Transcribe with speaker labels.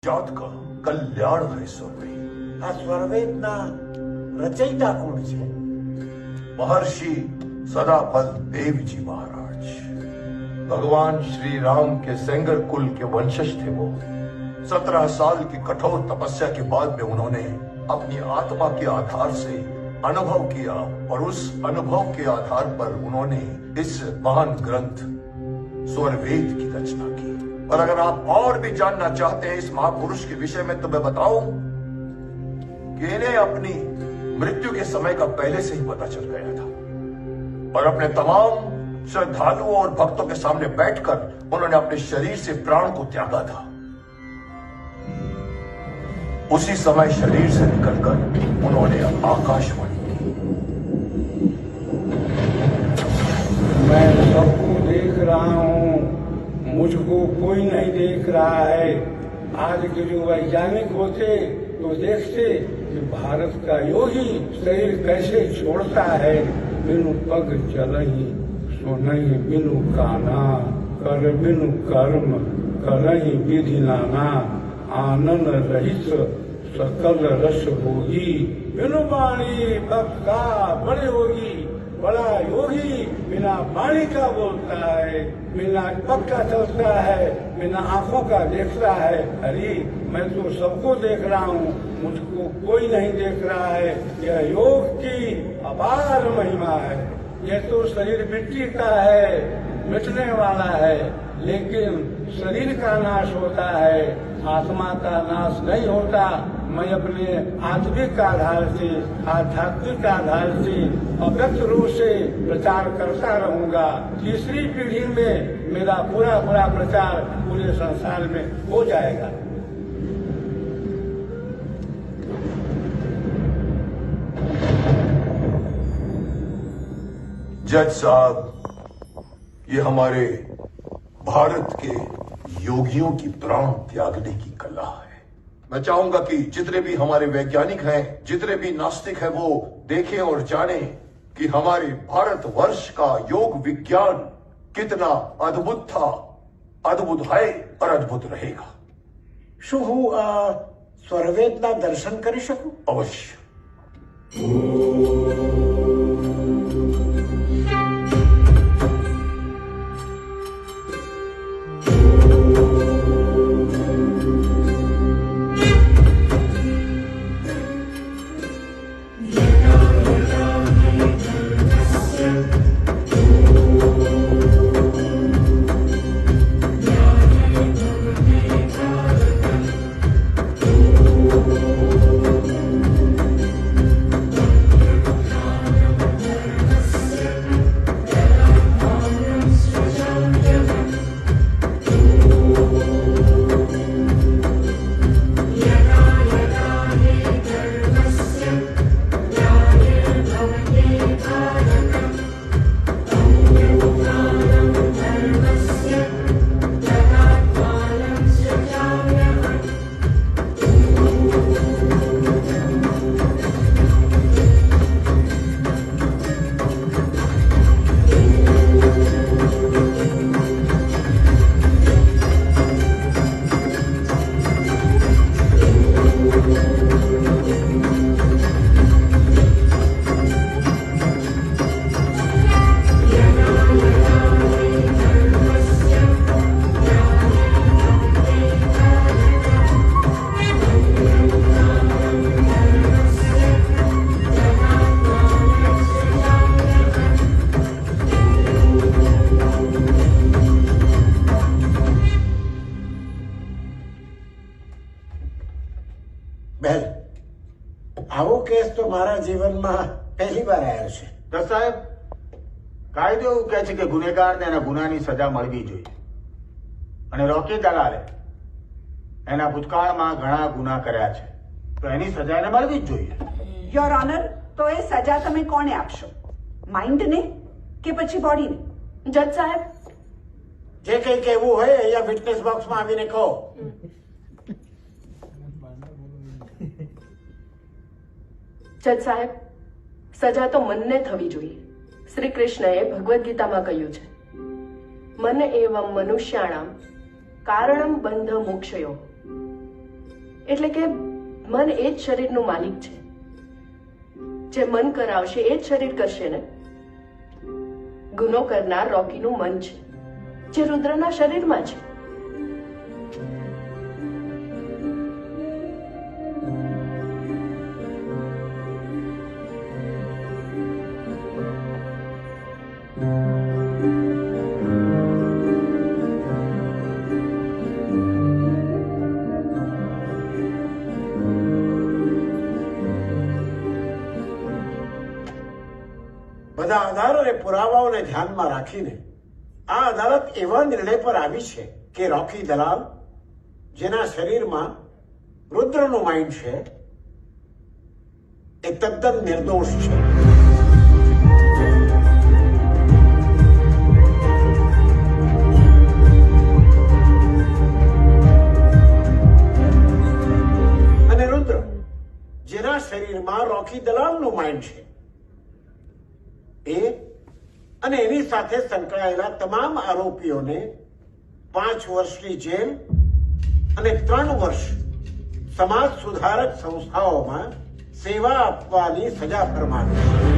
Speaker 1: જાત કા કલ્યાણ હૈ સર્વે।
Speaker 2: આ સ્વરવેદના રચયિતા કોણ છે?
Speaker 1: महर्षि सदाफल देव जी महाराज भगवान श्री राम के सेंगर कुल के वंशज थे वो। 17 साल की कठोर तपस्या के बाद में उन्होंने अपनी आत्मा के आधार से अनुभव किया और उस अनुभव के आधार पर उन्होंने इस महान ग्रंथ स्वरवेद की रचना की। और अगर आप और भी जानना चाहते हैं इस महापुरुष के विषय में तो मैं बताऊं कि इन्हें अपनी मृत्यु के समय का पहले से ही पता चल गया था और अपने तमाम श्रद्धालुओं और भक्तों के सामने बैठकर उन्होंने अपने शरीर से प्राण को त्यागा था। उसी समय शरीर से निकलकर उन्होंने आकाशवाणी की।
Speaker 3: मैं सबको देख रहा हूँ, मुझको कोई नहीं देख रहा है। आज के जो वैज्ञानिक होते तो देखते कि भारत का योगी शरीर कैसे छोड़ता है। बिनु पग चलही सुनही बिनु काना, कर बिनु कर्म करही विधि नाना। आनंद रहित सकल रस भोगी, बिनु वाणी भक्त का बड़े होगी। बड़ा योगी बिना वाणी का बोलता है, बिना पग का चलता है, बिना आंखों का देखता है। अरे मैं तो सबको देख रहा हूँ, मुझको कोई नहीं देख रहा है। यह योग की अपार महिमा है। यह तो शरीर मिट्टी का है, मिटने वाला है, लेकिन शरीर का नाश होता है, आत्मा का नाश नहीं होता। मैं अपने आत्मिक आधार से, आध्यात्मिक आधार से, अव्यक्त रूप से प्रचार करता रहूंगा। तीसरी पीढ़ी में मेरा पूरा प्रचार पूरे संसार में हो जाएगा।
Speaker 1: जज साहब, ये हमारे भारत के योगियों की प्राण त्यागने की कला है। मैं चाहूंगा कि जितने भी हमारे वैज्ञानिक हैं, जितने भी नास्तिक हैं, वो देखें और जानें कि हमारे भारतवर्ष का योग विज्ञान कितना अद्भुत था, अद्भुत है और अद्भुत रहेगा।
Speaker 2: શું હું સ્વરવેદના દર્શન કરી શકું?
Speaker 1: अवश्य।
Speaker 2: બેન, આવો કેસ તો મારા જીવનમાં પહેલી વાર આવ્યો છે।
Speaker 4: તો સાહેબ, કાયદો એવું કહે છે કે ગુનેગારને એના ગુનાની સજા મળવી જોઈએ અને રોકી દલાલે એના ભૂતકાળમાં ઘણા ગુના કર્યા છે, તો એની સજા એને મળવી જ જોઈએ।
Speaker 5: યોર ઓનર, તો એ સજા તમે કોને આપશો? માઇન્ડને કે પછી બોડીને? જજ સાહેબ,
Speaker 2: જે કંઈ કહેવું હોય અહીંયા વિટનેસ બોક્સમાં આવીને કહો।
Speaker 6: જજ સાહેબ, સજા તો મનને થવી જોઈએ। શ્રી કૃષ્ણએ ભગવદ્ ગીતામાં કહ્યું છે, મન એવં મનુષ્યાણામ કારણમ બંધ મોક્ષયો। એટલે કે મન એ જ શરીરનું માલિક છે. જે મન કરાવશે એ જ શરીર કરશે ને. ગુનો કરનાર રોકીનું મન છે, જે રુદ્રના શરીરમાં છે.
Speaker 2: બધા આધાર અને પુરાવાઓને ધ્યાનમાં રાખીને આ અદાલત એવા નિર્ણય પર આવી છે કે રોકી દલાલ, જેના શરીરમાં રુદ્રનું માઇન્ડ છે, એ તદ્દન નિર્દોષ છે. અને રુદ્ર, જેના શરીરમાં રોકી દલાલનું માઇન્ડ છે, એ અને એની સાથે સંકળાયેલા તમામ આરોપીઓને 5 વર્ષની જેલ અને 3 વર્ષ સમાજ સુધારક સંસ્થાઓમાં સેવા આપવાની સજા ફરમાવી છે.